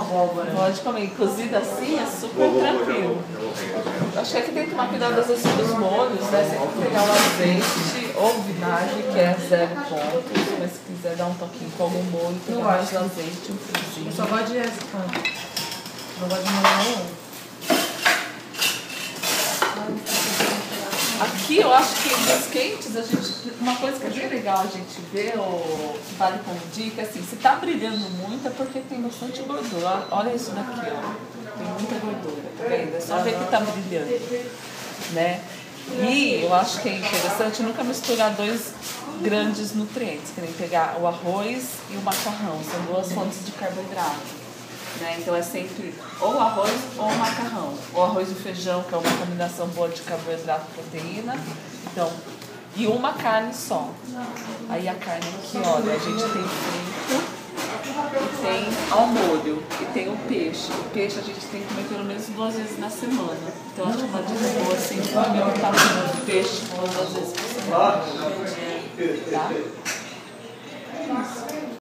abóbora. Pode comer. Cozida assim é super tranquilo. Acho que aqui tem que tomar cuidado às vezes com os molhos, né? Sempre pegar o azeite ou vinagre, que é 0 pontos. Mas se quiser dar um toquinho com algum molho, pegar mais azeite, um fiozinho. Eu só gosto de não gosto de molho nenhum. Aqui eu acho que nos quentes, uma coisa que é bem legal a gente ver, ou que vale como dica, assim, se tá brilhando muito é porque tem bastante gordura. Olha isso daqui, ó. Tem muita gordura, tá vendo? É só ver que tá brilhando, né? E eu acho que é interessante nunca misturar dois grandes nutrientes, que nem pegar o arroz e o macarrão, são duas fontes de carboidrato. Né? Então é sempre ou arroz ou macarrão. O arroz e o feijão, que é uma combinação boa de carboidrato e proteína. Então, e uma carne só. Aí a carne aqui, olha, a gente tem frito, e tem ao molho, e tem o peixe. O peixe a gente tem que comer pelo menos 2 vezes na semana. Então acho uma dica boa assim, comer um tamanho de peixe 2 vezes por semana. Tá? É isso.